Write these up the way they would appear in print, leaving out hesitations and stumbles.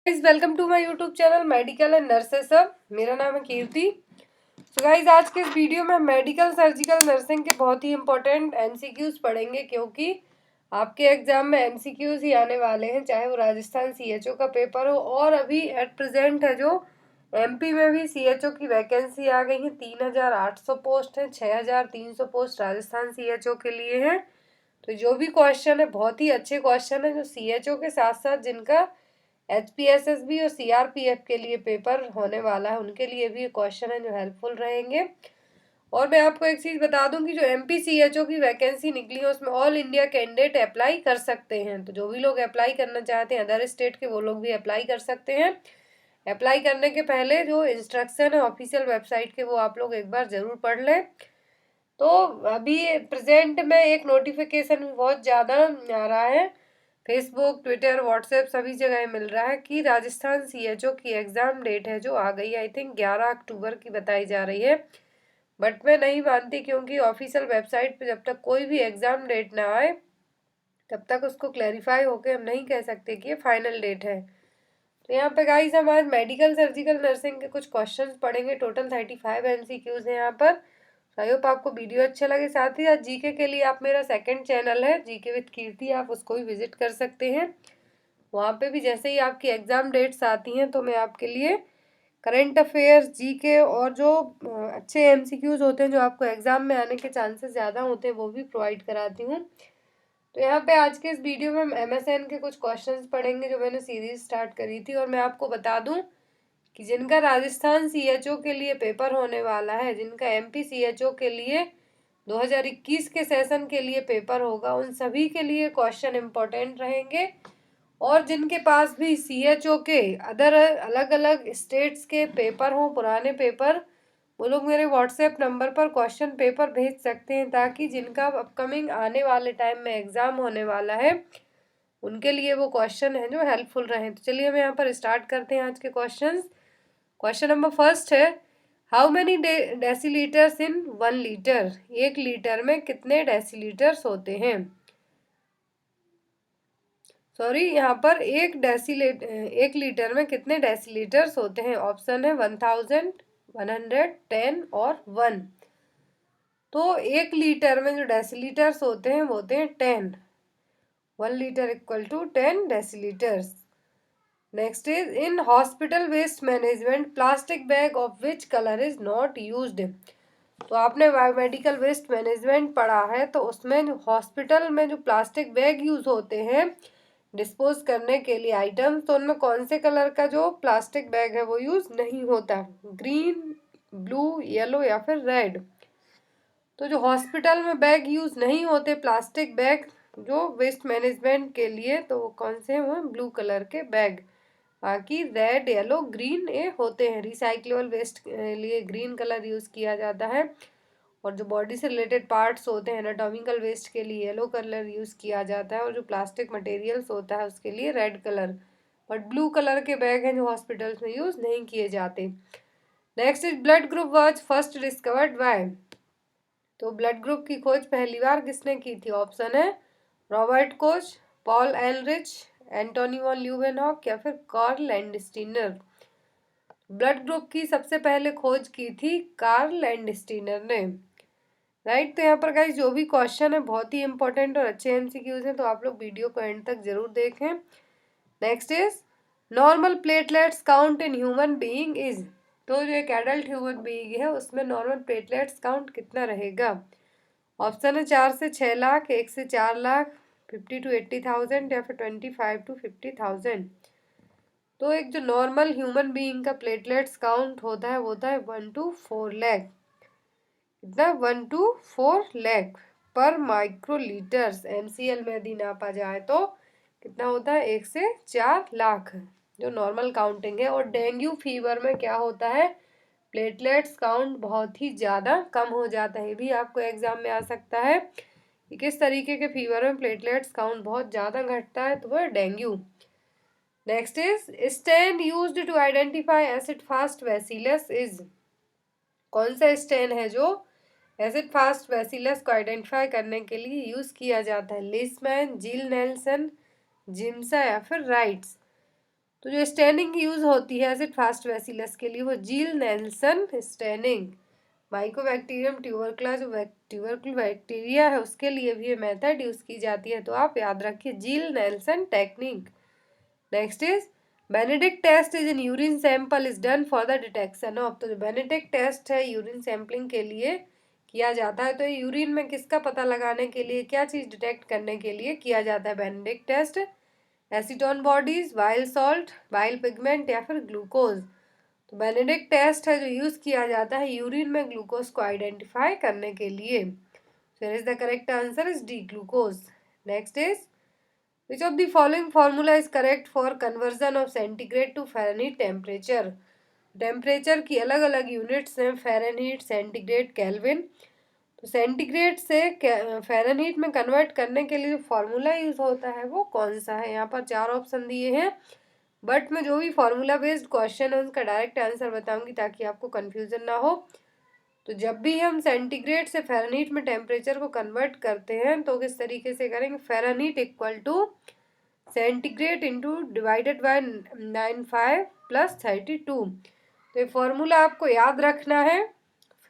Guys welcome to my YouTube channel medical and nurses सब। मेरा नाम है कीर्ति। सो गाइस आज के इस वीडियो में मेडिकल सर्जिकल नर्सिंग के बहुत ही इंपॉर्टेंट एमसीक्यूज पढ़ेंगे, क्योंकि आपके एग्जाम में एमसीक्यूज ही आने वाले हैं, चाहे वो राजस्थान सीएचओ का पेपर हो और अभी एट प्रेजेंट है जो एमपी में भी सीएचओ की वैकेंसी आ गई है। 3800 पोस्ट है, 6300 पोस्ट राजस्थान सीएचओ के लिए है। तो जो भी क्वेश्चन है बहुत ही अच्छे क्वेश्चन है, जो सीएचओ के साथ साथ जिनका एचपीएसएसबी और सीआरपीएफ के लिए पेपर होने वाला है उनके लिए भी क्वेश्चन है जो हेल्पफुल रहेंगे। और मैं आपको एक चीज़ बता दूं कि जो एमपी सीएचओ की वैकेंसी निकली है उसमें ऑल इंडिया कैंडिडेट अप्लाई कर सकते हैं। तो जो भी लोग अप्लाई करना चाहते हैं अदर स्टेट के, वो लोग भी अप्लाई कर सकते हैं। अप्लाई करने के पहले जो इंस्ट्रक्शन है ऑफिशियल वेबसाइट के, वो आप लोग एक बार ज़रूर पढ़ लें। तो अभी प्रेजेंट में एक नोटिफिकेशन बहुत ज़्यादा आ रहा है, फेसबुक ट्विटर व्हाट्सएप सभी जगह मिल रहा है कि राजस्थान सीएचओ की एग्ज़ाम डेट है जो आ गई, आई थिंक 11 अक्टूबर की बताई जा रही है। बट मैं नहीं मानती, क्योंकि ऑफिशियल वेबसाइट पे जब तक कोई भी एग्ज़ाम डेट ना आए तब तक उसको क्लैरिफाई होके हम नहीं कह सकते कि ये फाइनल डेट है। तो यहाँ पे गाइस हम आज मेडिकल सर्जिकल नर्सिंग के कुछ क्वेश्चंस पढ़ेंगे। टोटल 35 एमसीक्यूज हैं यहाँ पर। आई होप आपको वीडियो अच्छा लगे। साथ ही साथ जीके के लिए आप मेरा सेकंड चैनल है जीके विद कीर्ति, आप उसको भी विजिट कर सकते हैं। वहाँ पे भी जैसे ही आपकी एग्ज़ाम डेट्स आती हैं तो मैं आपके लिए करंट अफेयर्स जीके और जो अच्छे एमसीक्यूज होते हैं जो आपको एग्ज़ाम में आने के चांसेस ज़्यादा होते हैं वो भी प्रोवाइड कराती हूँ। तो यहाँ पे आज के इस वीडियो में हम एमएसएन के कुछ क्वेश्चंस पढ़ेंगे जो मैंने सीरीज स्टार्ट करी थी। और मैं आपको बता दूं कि जिनका राजस्थान सीएचओ के लिए पेपर होने वाला है, जिनका एमपी सीएचओ के लिए 2021 के सेशन के लिए पेपर होगा, उन सभी के लिए क्वेश्चन इम्पोर्टेंट रहेंगे। और जिनके पास भी सीएचओ के अदर अलग अलग स्टेट्स के पेपर हों, पुराने पेपर, वो लोग मेरे व्हाट्सएप नंबर पर क्वेश्चन पेपर भेज सकते हैं, ताकि जिनका अपकमिंग आने वाले टाइम में एग्ज़ाम होने वाला है उनके लिए वो क्वेश्चन है जो हेल्पफुल रहे। तो चलिए हम यहाँ पर स्टार्ट करते हैं आज के क्वेश्चन। क्वेश्चन नंबर फर्स्ट है, how many decilitres in 1 litre? 1 litre में कितने डेसीलीटर्स होते हैं? सॉरी, यहाँ पर 1 लीटर में कितने डेसीलीटर्स होते हैं? ऑप्शन है 1000, 100, 10 और 1। तो 1 लीटर में जो डेसीलीटर्स होते हैं वो होते हैं 10। 1 litre equal to 10 decilitres. Next is, in hospital waste management plastic bag of which colour is not used? तो आपने बायोमेडिकल वेस्ट मैनेजमेंट पढ़ा है, तो उसमें जो हॉस्पिटल में जो प्लास्टिक बैग यूज होते हैं डिस्पोज करने के लिए आइटम्स, तो उनमें कौन से कलर का जो प्लास्टिक बैग है वो यूज नहीं होता? ग्रीन, ब्लू, येलो या फिर रेड। तो जो हॉस्पिटल में बैग यूज नहीं होते प्लास्टिक बैग जो वेस्ट मैनेजमेंट के लिए, तो वो कौन से हैं? वो ब्लू कलर के बैग। बाकी रेड, येलो, ग्रीन ये होते हैं। रिसाइक्लेबल वेस्ट के लिए ग्रीन कलर यूज किया जाता है, और जो बॉडी से रिलेटेड पार्ट्स होते हैं एनाटॉमिकल वेस्ट के लिए येलो कलर यूज किया जाता है, और जो प्लास्टिक मटेरियल्स होता है उसके लिए red colour. But blue colour के बैग हैं जो हॉस्पिटल्स में यूज नहीं किए जाते। Next is, blood group was first discovered by? तो ब्लड ग्रुप की खोज पहली बार किसने की थी? ऑप्शन है Robert Koch, Paul Ehrlich, Antonie van Leeuwenhoek या फिर कार्ल लैंडस्टीनर। ब्लड ग्रुप की सबसे पहले खोज की थी कार्ल लैंडस्टीनर ने। राइट। तो यहाँ पर गाइस जो भी क्वेश्चन है बहुत ही इंपॉर्टेंट और अच्छे एमसीक्यूज हैं, तो आप लोग वीडियो को एंड तक जरूर देखें। Next is, normal platelets count in human being is? तो जो एक एडल्ट ह्यूमन बीइंग है उसमें नॉर्मल प्लेटलेट्स काउंट कितना रहेगा? ऑप्शन है 4 से 6 लाख, 1 से 4 लाख, 50 to 80,000 या फिर 25 to 50,000। तो एक जो नॉर्मल ह्यूमन बीइंग का प्लेटलेट्स काउंट होता है वो होता है 1 to 4 लाख। कितना? 1 to 4 लाख पर माइक्रोलीटर्स। एमसीएल में यदि नापा जाए तो कितना होता है? 1 से 4 लाख जो नॉर्मल काउंटिंग है। और डेंगू फीवर में क्या होता है? प्लेटलेट्स काउंट बहुत ही ज़्यादा कम हो जाता है। ये भी आपको एग्जाम में आ सकता है कि किस तरीके के फीवर में प्लेटलेट्स काउंट बहुत ज़्यादा घटता है, तो वह dengue. Next is, stain used to identify acid fast bacillus is? कौन सा स्टेन है जो एसिड फास्ट बैसिलस को आइडेंटिफाई करने के लिए यूज किया जाता है? लिसमैन, जिल नेल्सन, जिम्सा या फिर राइट्स। तो जो स्टेनिंग की यूज होती है एसिड फास्ट बैसिलस के लिए वो जील नेल्सन स्टेनिंग। माइकोबैक्टीरियम ट्यूबरकुला जो ट्यूबरकुल बैक्टीरिया है उसके लिए भी ये मेथड यूज की जाती है, तो आप याद रखिए Ziehl Neelsen technique. Next is Benedict test is in urine sample is done for the detection of. तो जो बेनेडिक्ट टेस्ट है यूरिन सैंपलिंग के लिए किया जाता है, तो यूरिन में किसका पता लगाने के लिए, क्या चीज डिटेक्ट करने के लिए किया जाता है Benedict test? Acetone bodies, bile salt, bile pigment या फिर ग्लूकोज। तो बेनेडिक्ट टेस्ट है जो यूज किया जाता है यूरिन में ग्लूकोज को आइडेंटिफाई करने के लिए। फिर is the correct answer is D, glucose. Next is which of the following formula is correct for conversion of centigrade to Fahrenheit temperature? Temperature की अलग अलग यूनिट्स हैं, फ़ारेनहीट, सेंटीग्रेड, केल्विन। तो सेंटीग्रेड से फ़ारेनहीट में कन्वर्ट करने के लिए जो फार्मूला यूज होता है वो कौन सा है? यहाँ पर 4 ऑप्शन दिए हैं, बट मैं जो भी फार्मूला बेस्ड क्वेश्चन है उसका डायरेक्ट आंसर बताऊंगी ताकि आपको कन्फ्यूजन ना हो। तो जब भी हम सेंटीग्रेड से फ़ारेनहीट में टेम्परेचर को कन्वर्ट करते हैं तो किस तरीके से करेंगे? Fahrenheit equal to centigrade into divided by 95 plus 32। तो ये फॉर्मूला आपको याद रखना है।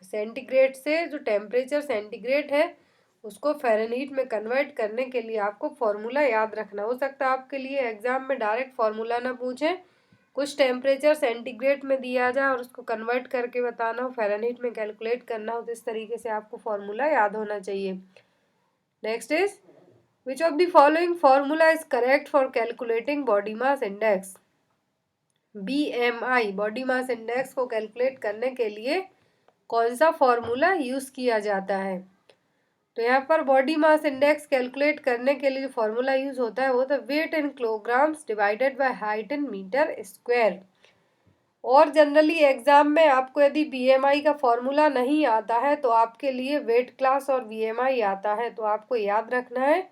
सेंटीग्रेड से जो टेम्परेचर सेंटीग्रेड है उसको फ़ारेनहीट में कन्वर्ट करने के लिए आपको फॉर्मूला याद रखना। हो सकता है आपके लिए एग्जाम में डायरेक्ट फॉर्मूला ना पूछे, कुछ टेम्परेचर सेंटीग्रेड में दिया जाए और उसको कन्वर्ट करके बताना हो, फ़ारेनहीट में कैलकुलेट करना हो, तो इस तरीके से आपको फॉर्मूला याद होना चाहिए। Next is which of the following formula is correct for calculating body mass index? BMI body mass index को कैलकुलेट करने के लिए कौन सा फॉर्मूला यूज किया जाता है? तो यहाँ पर बॉडी मास इंडेक्स कैलकुलेट करने के लिए जो फॉर्मूला यूज होता है वो तो weight in kilograms divided by height in metre square. और जनरली एग्जाम में आपको यदि बीएमआई का फॉर्मूला नहीं आता है तो आपके लिए वेट क्लास और बीएमआई आता है, तो आपको याद रखना है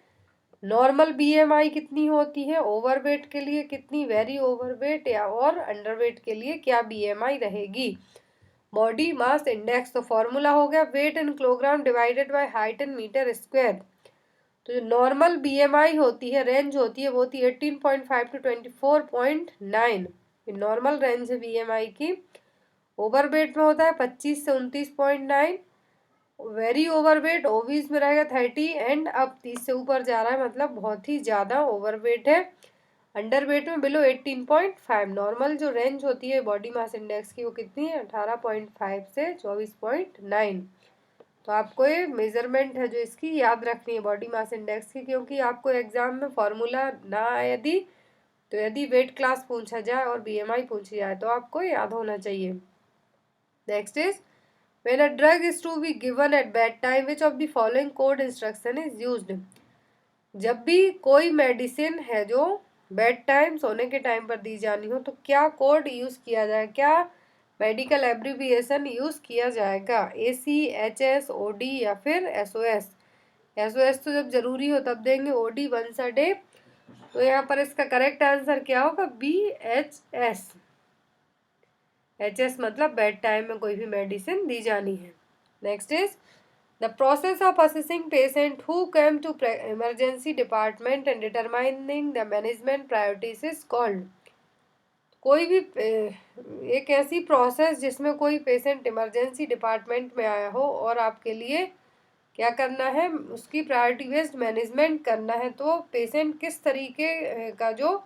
नॉर्मल बीएमआई कितनी होती है, ओवरवेट के लिए कितनी, वेरी ओवरवेट या और अंडरवेट के लिए क्या बीएमआई रहेगी। बॉडी मास इंडेक्स तो फॉर्मूला हो गया weight in kilogram divided by height in metre square. तो जो नॉर्मल बीएमआई होती है, रेंज होती है, वो होती है 18.5 टू 24.9। नॉर्मल रेंज है बीएमआई की। ओवरवेट में होता है 25 से 29.9। वेरी ओवरवेट ओबीज में रहेगा 30 एंड अब 30 से ऊपर जा रहा है, मतलब बहुत ही ज़्यादा ओवरवेट है। अंडरवेट में बिलो 18.5। नॉर्मल जो रेंज होती है बॉडी मास इंडेक्स की वो कितनी है? 18.5 से 24.9। तो आपको ये मेजरमेंट है जो इसकी याद रखनी है बॉडी मास इंडेक्स की, क्योंकि आपको एग्जाम में फॉर्मूला ना आए यदि, तो यदि वेट क्लास पूछा जाए और बीएमआई पूछी जाए तो आपको याद होना चाहिए। Next is when a drug is to be given at bed time which of the following code instruction is used? जब भी कोई मेडिसिन है जो बेड टाइम सोने के टाइम पर दी जानी हो तो क्या कोड यूज किया जाए, क्या मेडिकल एब्रीविएशन यूज किया जाएगा? ACHS, OD या फिर SOS? SOS तो जब जरूरी हो तब देंगे, OD वंस अ डे। तो यहाँ पर इसका करेक्ट आंसर क्या होगा? BHS। HS मतलब बेड टाइम में कोई भी मेडिसिन दी जानी है। Next is the process of assessing patient who came to emergency department and determining the management priorities is called. कोई भी एक ऐसी प्रोसेस जिसमें कोई पेशेंट इमरजेंसी डिपार्टमेंट में आया हो और आपके लिए क्या करना है, उसकी प्रायोरिटी बेस्ड मैनेजमेंट करना है, तो पेशेंट किस तरीके का जो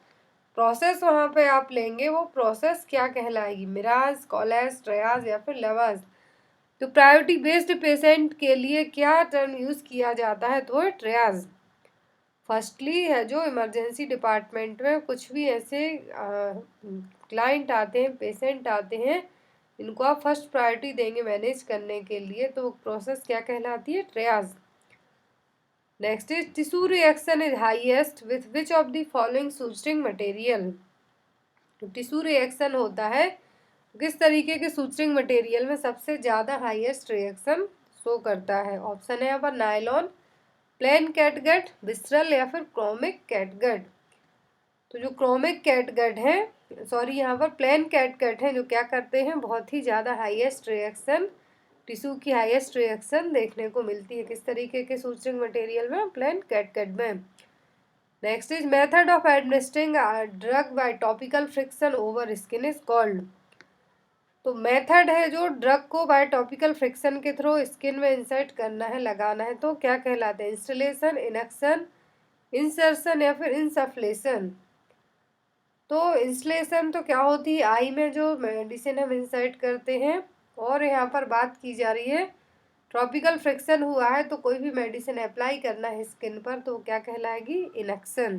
प्रोसेस वहाँ पे आप लेंगे वो प्रोसेस क्या कहलाएगी? मिराज, कॉलेज, ट्रयाज या फिर लवाज? तो प्रायोरिटी बेस्ड पेशेंट के लिए क्या टर्म यूज़ किया जाता है? तो ट्रयाज। फर्स्टली है जो इमरजेंसी डिपार्टमेंट में कुछ भी ऐसे क्लाइंट आते हैं, पेशेंट आते हैं, इनको आप फर्स्ट प्रायोरिटी देंगे मैनेज करने के लिए, तो प्रोसेस क्या कहलाती है? Triage. Next is tissue reaction is highest with which of the following suturing material? Tissue reaction होता है किस तरीके के सूचरिंग मटेरियल में सबसे ज़्यादा हाईएस्ट रिएक्शन शो करता है? ऑप्शन है यहाँ पर नायलॉन, प्लेन कैटगट, विस्रल या फिर क्रोमिक कैटगट। तो जो क्रोमिक कैटगट है, सॉरी यहाँ पर प्लेन कैटगट है, जो क्या करते हैं, बहुत ही ज़्यादा हाईएस्ट रिएक्शन, टिश्यू की हाईएस्ट रिएक्शन देखने को मिलती है किस तरीके के सूचरिंग मटेरियल में? प्लेन कैटगट में। Next is method of administering drug bye topical friction over skin is called. तो मेथड है जो ड्रग को बाय टॉपिकल फ्रिक्शन के थ्रू स्किन में इंसर्ट करना है, लगाना है, तो क्या कहलाता है? इंस्टॉलेशन, इनेक्शन, इंसर्शन या फिर इंसफ्लेशन। तो इंस्टॉलेशन तो क्या होती है? आई में जो मेडिसिन हम इंसर्ट करते हैं। और यहाँ पर बात की जा रही है ट्रॉपिकल फ्रिक्शन हुआ है तो कोई भी मेडिसिन अप्लाई करना है स्किन पर, तो क्या कहलाएगी? इनेक्शन।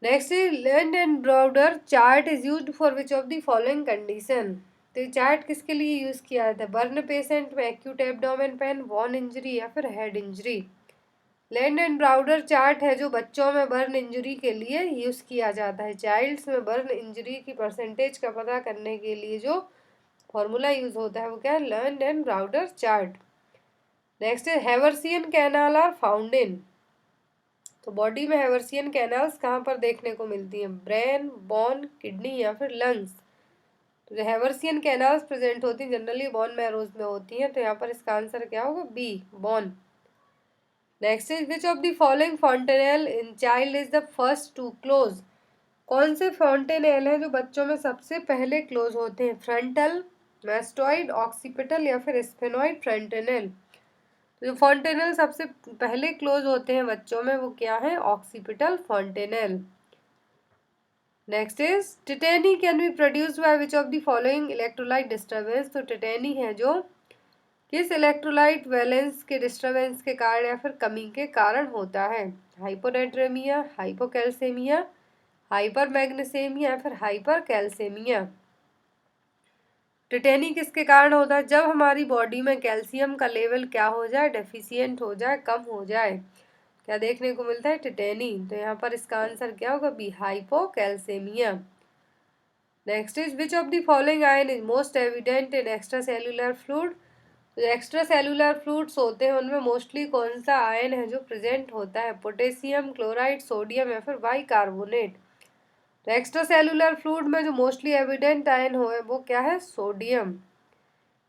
Next is Lund and Browder chart is used for which of the following condition. तो ये चार्ट किसके लिए यूज किया जाता है? बर्न पेशेंट में, acute abdomen pain, bone injury या फिर head injury. Lund and Browder chart है जो बच्चों में बर्न इंजरी के लिए यूज किया जाता है। चाइल्ड्स में बर्न इंजरी की परसेंटेज का पता करने के लिए जो फॉर्मूला यूज होता है वो क्या है? Lund and Browder chart. Next है Haversian canal are found in. तो बॉडी में हैवर्सियन कैनाल्स कहाँ पर देखने को मिलती हैं? ब्रेन, बोन, किडनी या फिर लंग्स। तो जो हैवर्सियन कैनाल्स प्रेजेंट होती हैं जनरली बोन मैरोज में होती हैं, तो यहाँ पर इसका आंसर क्या होगा? B, bone. Next is which of the following fontanelle in child is the first to close. कौन से फॉन्टेनेल हैं जो बच्चों में सबसे पहले क्लोज होते हैं? फ्रंटल, मैस्टॉइड, ऑक्सीपिटल या फिर स्फेनॉइड फ्रंटेनेल। जो फॉन्टेनल सबसे पहले क्लोज होते हैं बच्चों में वो क्या है? Occipital fontanelle. Next is tetany can be produced by which of the following electrolyte disturbance. तो टिटेनी है जो किस इलेक्ट्रोलाइट बैलेंस के डिस्टर्बेंस के कारण या फिर कमी के कारण होता है? हाइपोनेट्रेमिया, हाइपोकैल्सेमिया, हाइपर मैग्नीशियमिया या फिर हाइपर कैल्सेमिया। टिटेनी किसके कारण होता है? जब हमारी बॉडी में कैल्शियम का लेवल क्या हो जाए? डेफिशिएंट हो जाए, कम हो जाए, क्या देखने को मिलता है? टिटेनी। तो यहाँ पर इसका आंसर क्या होगा? B, hypocalcaemia. Next is which of the following ion is most evident in extracellular fluid. जो एक्स्ट्रा सेल्यूलर फ्लूइड्स होते हैं उनमें मोस्टली कौन सा आयन है जो प्रेजेंट होता है? पोटेशियम, क्लोराइड, सोडियम या फिर बाइकार्बोनेट। तो एक्स्ट्रा सेल्यूलर फ्लूइड में जो मोस्टली एविडेंट आयन हो वो क्या है? सोडियम।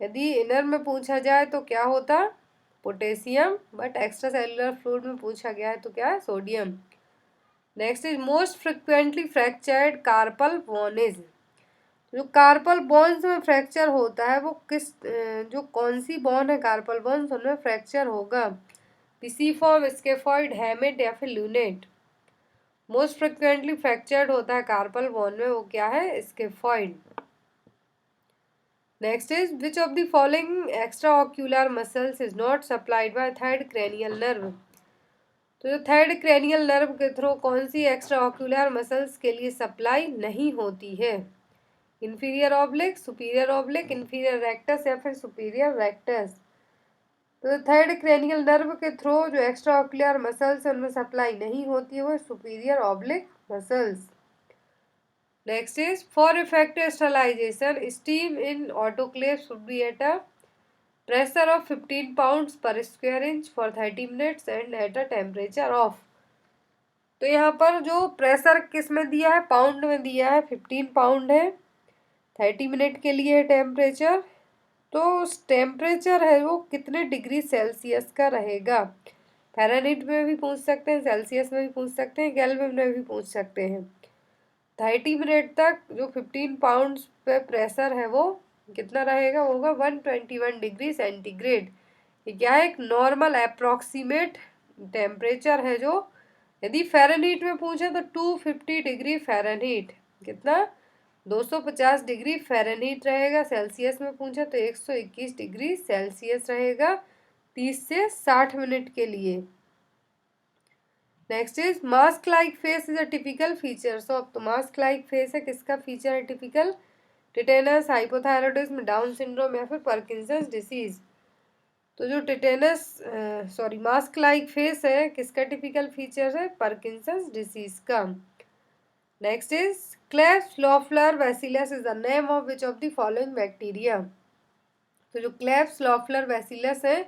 यदि इनर में पूछा जाए तो क्या होता? Potassium, but extra cellular fluid में पूछा गया है तो क्या है? Sodium. Next is most frequently fractured carpal bone is. जो कार्पल बोन्स में फ्रैक्चर होता है वो किस जो कौन सी बोन है कार्पल बोन्स उनमें फ्रैक्चर होगा? पिसिफॉर्म, स्केफॉइड, हैमिट या फिर लूनेट। मोस्ट फ्रिक्वेंटली फ्रैक्चर्ड होता है कार्पल बोन में, वो क्या है? Scaphoid. Next is which of the following extra ocular muscles is not supplied by third cranial nerve. तो जो थर्ड क्रेनियल नर्व के थ्रू कौन सी एक्स्ट्रा ऑक्यूलर मसल्स के लिए सप्लाई नहीं होती है? Inferior oblique, superior oblique, inferior rectus या फिर सुपीरियर रेक्टस। तो थर्ड क्रेनियल नर्व के थ्रू जो एक्स्ट्रा ऑक्यूलर मसल्स है उनमें सप्लाई नहीं होती है वो superior oblique muscles. Next is for effective sterilisation steam in autoclave should be at a pressure of 15 pounds per square inch for 30 minutes and at a temperature of. तो यहाँ पर जो प्रेशर किस में दिया है? पाउंड में दिया है, 15 पाउंड है, 30 मिनट के लिए है टेम्परेचर। तो उस टेम्परेचर है वो कितने डिग्री सेल्सियस का रहेगा? फ़ारेनहीट में भी पूछ सकते हैं, सेल्सियस में भी पूछ सकते हैं, केल्विन में भी पूछ सकते हैं। 30 मिनट तक जो 15 पाउंड्स पे प्रेशर है वो कितना रहेगा? वो होगा 121 डिग्री सेंटीग्रेड। ये क्या है? एक नॉर्मल अप्रॉक्सीमेट टेम्परेचर है जो यदि फ़ारेनहीट में पूछे तो 250 डिग्री फ़ारेनहीट, कितना? 250 डिग्री फ़ारेनहीट रहेगा। सेल्सियस में पूछे तो 121 डिग्री सेल्सियस रहेगा 30 से 60 मिनट के लिए। Next is mask like face is a typical feature of. तो मास्क लाइक फेस है किसका फीचर है typical? Tetanus, hypothyroidism, down syndrome या फिर पार्किंसंस डिसीज। तो जो मास्क लाइक फेस है किसका टिपिकल फीचर है? पार्किंसंस डिसीज का। Next is Klebs Loeffler bacillus is the name of which of the following bacteria. तो जो क्लेफ्स लॉफलर बैसिलस है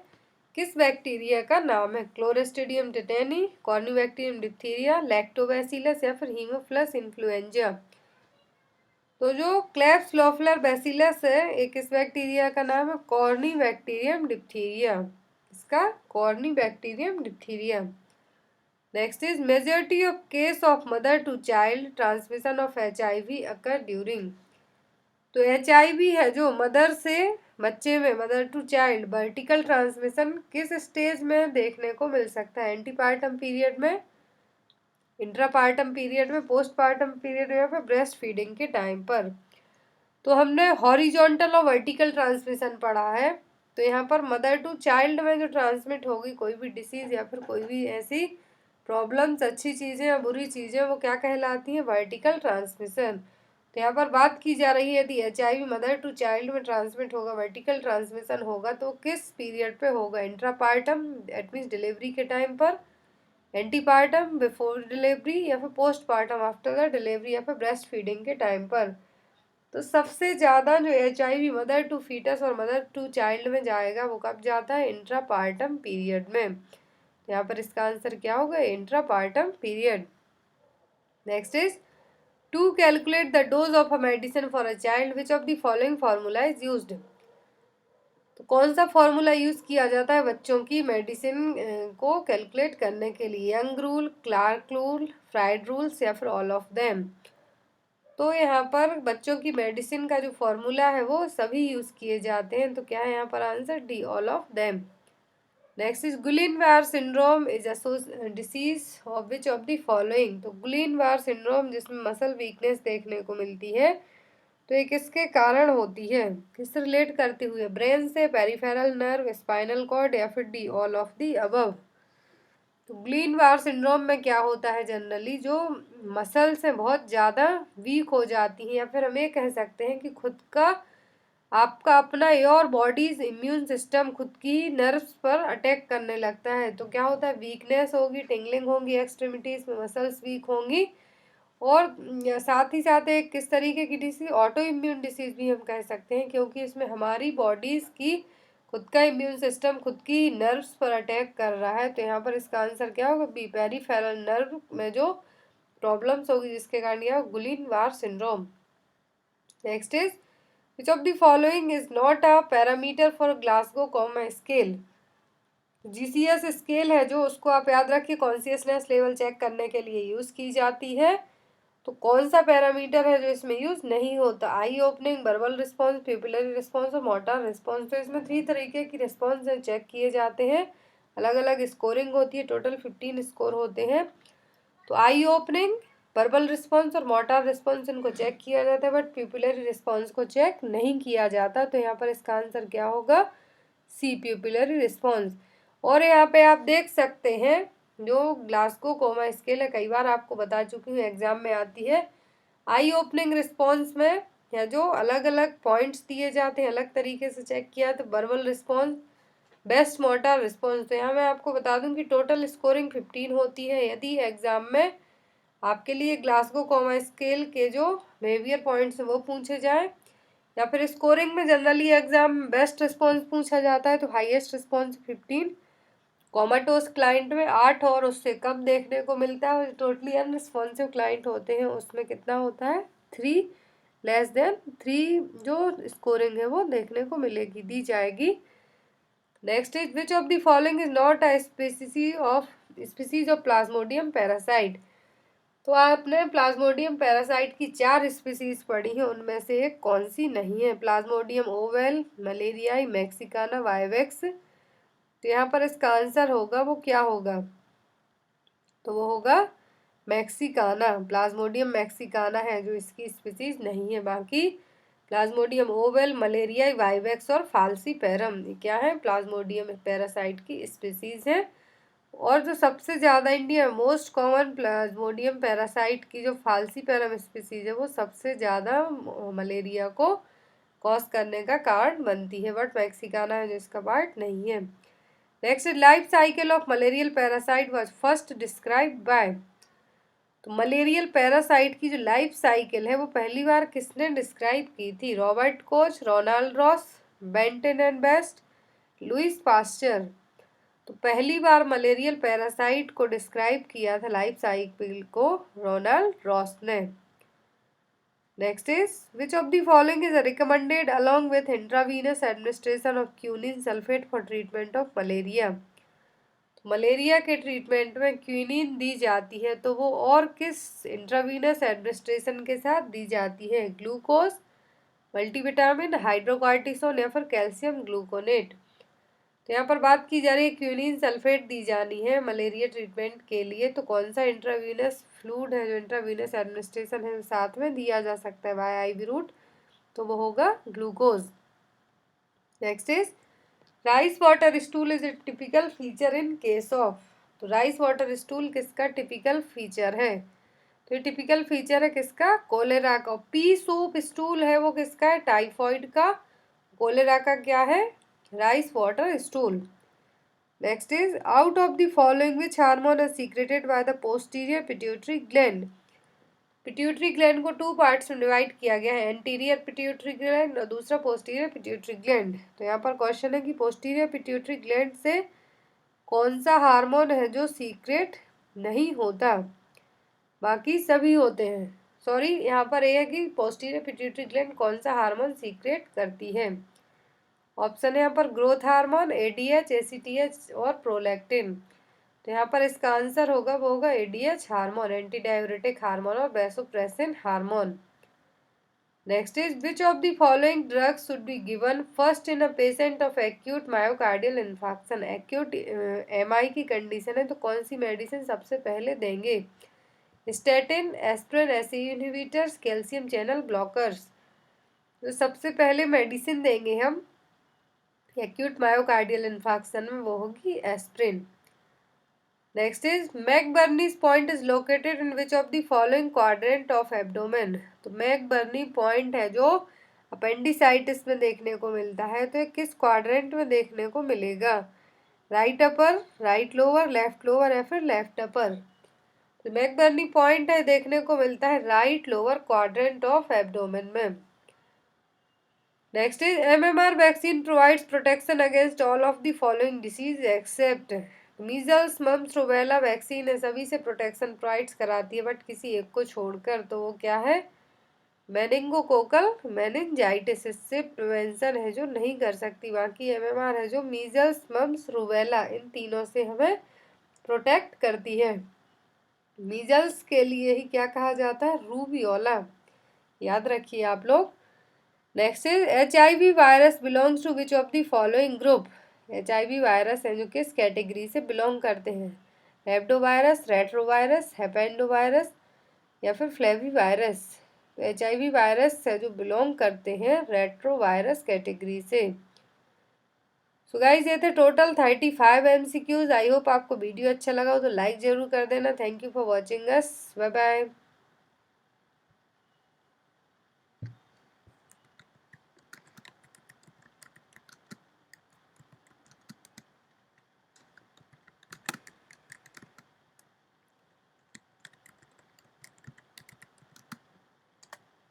किस बैक्टीरिया का नाम है? Clostridium tetani, Corynebacterium diphtheriae, Lactobacillus या फिर हीमोफिलस इन्फ्लुएंजा। तो जो क्लेफ्स लॉफलर बैसिलस है एक किस बैक्टीरिया का नाम है? Corynebacterium diphtheriae. इसका Corynebacterium diphtheriae. Next is majority of case of mother to child transmission of HIV occur during. तो HIV है जो मदर से बच्चे में, mother to child, vertical transmission किस स्टेज में देखने को मिल सकता है? एंटीपार्टम पीरियड में, इंट्रापार्टम पीरियड में, पोस्टपार्टम पीरियड में, या फिर ब्रेस्ट फीडिंग के टाइम पर। तो हमने हॉरिजॉन्टल और वर्टिकल ट्रांसमिशन पढ़ा है। तो यहाँ पर मदर टू चाइल्ड में जो ट्रांसमिट होगी कोई भी डिसीज या फिर कोई भी ऐसी प्रॉब्लम्स, अच्छी चीज़ें या बुरी चीज़ें, वो क्या कहलाती हैं? Vertical transmission. तो यहाँ पर बात की जा रही है यदि HIV मदर टू चाइल्ड में ट्रांसमिट होगा, वर्टिकल ट्रांसमिशन होगा, तो किस पीरियड पे होगा? इंट्रापार्टम दैट मीन्स डिलीवरी के टाइम पर, एंटीपार्टम बिफोर डिलीवरी, या फिर पोस्टपार्टम आफ्टर द डिलीवरी, या फिर ब्रेस्ट फीडिंग के टाइम पर। तो सबसे ज़्यादा जो HIV मदर टू फीटस और मदर टू चाइल्ड में जाएगा वो कब जाता है? इंट्रापार्टम पीरियड में। यहाँ पर इसका आंसर क्या होगा? Intrapartum period. Next is to calculate the dose of a medicine for a child which of the following formula is used. तो कौन सा फार्मूला यूज किया जाता है बच्चों की मेडिसिन को कैलकुलेट करने के लिए? Young rule, Clark rule, Fried rules, या फिर ऑल ऑफ देम। तो यहाँ पर बच्चों की मेडिसिन का जो फॉर्मूला है वो सभी यूज किए जाते हैं। तो क्या है यहाँ पर answer? D, all of them. Next is Guillain Barre syndrome is disease of which of the following. तो गुलिन-बार सिंड्रोम जिसमें मसल वीकनेस देखने को मिलती है, तो ये किसके कारण होती है? किससे रिलेट करती हुई है? ब्रेन से, पेरिफेरल नर्व, स्पाइनल कॉर्ड, या फिर D, all of the above. तो गुलिन-बार सिंड्रोम में क्या होता है? जनरली जो मसल से बहुत ज़्यादा वीक हो जाती हैं, या फिर हम ये कह सकते हैं कि खुद का, आपका अपना योर बॉडीज इम्यून सिस्टम खुद की नर्व्स पर अटैक करने लगता है। तो क्या होता है? वीकनेस होगी, टिंगलिंग होगी, एक्सट्रीमिटीज में मसल्स वीक होंगी, और साथ ही साथ एक किस तरीके की डिसीज? ऑटो इम्यून डिसीज भी हम कह सकते हैं, क्योंकि इसमें हमारी बॉडीज की खुद का इम्यून सिस्टम खुद की नर्व्स पर अटैक कर रहा है। तो यहाँ पर इसका आंसर क्या होगा? बी, पेरिफेरल नर्व में जो प्रॉब्लम्स होगी जिसके कारण यह Guillain Barre syndrome. Next is which of the following is not a parameter for Glasgow coma scale. GCS scale है जो, उसको आप याद रखिए कॉन्शियसनेस लेवल चेक करने के लिए यूज की जाती है। तो कौन सा पैरामीटर है जो इसमें यूज नहीं होता? Eye opening, verbal response, pupillary response और मोटर रिस्पॉन्स। तो इसमें 3 तरीके की रिस्पॉन्स चेक किए जाते हैं, अलग अलग स्कोरिंग होती है, टोटल 15 स्कोर होते हैं। तो आई ओपनिंग, वर्बल रिस्पॉन्स और मोटर रिस्पॉन्स इनको चेक किया जाता है, बट प्यूपिलरी रिस्पॉन्स को चेक नहीं किया जाता। तो यहाँ पर इसका आंसर क्या होगा? सी, प्यूपिलरी रिस्पॉन्स। और यहाँ पे आप देख सकते हैं जो ग्लासगो कोमा स्केल है, कई बार आपको बता चुकी हूँ, एग्जाम में आती है। आई ओपनिंग रिस्पॉन्स में या जो अलग अलग पॉइंट्स दिए जाते हैं, अलग तरीके से चेक किया, तो verbal response, best motor response. तो यहाँ मैं आपको बता दूं कि टोटल स्कोरिंग 15 होती है। यदि एग्जाम में आपके लिए ग्लासगो कोमा स्केल के जो बिहेवियर पॉइंट्स हैं वो पूछे जाए, या फिर स्कोरिंग में जनरली एग्जाम में बेस्ट रिस्पॉन्स पूछा जाता है, तो हाईएस्ट रिस्पॉन्स 15, कोमाटोस क्लाइंट में 8 और उससे कम देखने को मिलता है, और टोटली अनरिस्पॉन्सिव क्लाइंट होते हैं उसमें कितना होता है? 3, लेस देन 3 जो स्कोरिंग है वो देखने को मिलेगी, दी जाएगी। Next is which of the following is not a species of Plasmodium parasite. तो आपने प्लाज्मोडियम पैरासाइट की 4 स्पीसीज पढ़ी हैं, उनमें से एक कौन सी नहीं है? Plasmodium ovale, malariae, mexicana, vivax. तो यहाँ पर इसका आंसर होगा, वो क्या होगा? तो वो होगा मैक्सिकाना, प्लाज्मोडियम मैक्सिकाना है जो इसकी स्पीसीज नहीं है। बाकी प्लाज्मोडियम ओवेल, मलेरिया, वाइवेक्स और फाल्सीपेरम ये क्या है? प्लाज्मोडियम पैरासाइट की स्पीसीज है। और जो सबसे ज़्यादा इंडिया में मोस्ट कॉमन प्लाज्मोडियम पैरासाइट की जो फाल्सीपेरम स्पीसीज है वो सबसे ज़्यादा मलेरिया को कॉज करने का कारण बनती है, बट मैक्सिकाना है जो इसका पार्ट नहीं है। Next life cycle of malarial parasite was first described bye. तो मलेरियल पैरासाइट की जो लाइफ साइकिल है वो पहली बार किसने डिस्क्राइब की थी? Robert Koch, Ronald Ross, Benton and Best, Louis Pasteur. तो पहली बार मलेरियल पैरासाइट को डिस्क्राइब किया था लाइफ साइकिल को रोनाल्ड रॉस ने। Next is which of the following is recommended along with intravenous administration of quinine sulphate for treatment of malaria. Malaria के treatment में क्विनीन दी जाती है, तो वो और किस इंट्रावीनस एडमिनिस्ट्रेशन के साथ दी जाती है? ग्लूकोज, मल्टीविटामिन, हाइड्रोकॉर्टिसोन या फिर कैल्शियम ग्लूकोनेट। तो यहाँ पर बात की जा रही है क्विनीन सल्फेट दी जानी है मलेरिया ट्रीटमेंट के लिए, तो कौन सा इंट्रावीनस फ्लूइड है जो इंट्रावीनस एडमिनिस्ट्रेशन है साथ में दिया जा सकता है बाय आईवी रूट? तो वो होगा glucose. Next is rice water stool is a typical feature in case of. तो राइस वाटर स्टूल किसका टिपिकल फीचर है? तो ये टिपिकल फीचर है किसका? कोलेरा का। पी सूप स्टूल है वो किसका है? टाइफॉइड का। कोलेरा का क्या है? Rice water stool. Next is out of the following which hormone is secreted by the posterior pituitary gland. Pituitary gland को टू पार्ट्स में डिवाइड किया गया है, एंटीरियर पिट्यूटरी ग्लैंड और दूसरा पोस्टीरियर पिट्यूटरी ग्लैंड। तो यहाँ पर क्वेश्चन है कि पोस्टीरियर पिट्यूटरी ग्लैंड से कौन सा हार्मोन है जो सीक्रेट नहीं होता? बाकी सभी होते हैं। सॉरी, यहाँ पर यह है कि पोस्टीरियर पिट्यूटरी ग्लैंड कौन सा हार्मोन सीक्रेट करती है? ऑप्शन है यहाँ पर ग्रोथ हार्मोन, एडीएच, एसीटीएच और प्रोलैक्टिन। तो यहाँ पर इसका आंसर होगा वो होगा ADH hormone, anti diuretic hormone और vasopressin hormone. Next is which of the following drugs should be given first in a patient of acute myocardial infarction. Acute MI की कंडीशन है तो कौन सी मेडिसिन सबसे पहले देंगे? Statin, aspirin, ACE inhibitors, calcium channel blockers. तो सबसे पहले मेडिसिन देंगे हम एक्यूट मायोकार्डियल इन्फार्क्शन में, वो होगी aspirin. Next is McBurney's point is located in which of the following quadrant of abdomen. तो मैकबर्नी पॉइंट है जो अपेंडिसाइटिस में देखने को मिलता है, तो ये किस क्वाड्रेंट में देखने को मिलेगा? Right upper, right lower, left lower या फिर लेफ्ट अपर? तो मैकबर्नी पॉइंट है देखने को मिलता है right lower quadrant of abdomen में। Next is MMR vaccine provides protection against all of the following disease except. Measles, mumps, rubella vaccine है सभी से प्रोटेक्शन प्रोवाइड्स कराती है बट किसी एक को छोड़कर, तो वो क्या है? मेनिंगोकोकल मेनिंजाइटिस, इससे प्रिवेंशन है जो नहीं कर सकती। बाकी MMR है जो मीजल्स, मम्स, रूबेला इन तीनों से हमें प्रोटेक्ट करती है। मीजल्स के लिए ही क्या कहा जाता है? रूबियोला, याद रखिए आप लोग। Next is HIV virus belongs to which of the following group. HIV virus है जो किस कैटेगरी से बिलोंग करते हैं? रेप्डोवायरस, रेट्रोवायरस, हेपेंडोवायरस या फिर फ्लेवी वायरस? तो HIV वायरस है जो बिलोंग करते हैं रेट्रोवायरस कैटेगरी से। सो गाइज ये थे टोटल 35 MCQs। आई होप आपको वीडियो अच्छा लगा हो तो लाइक जरूर कर देना। Thank you for watching us. Bye bye.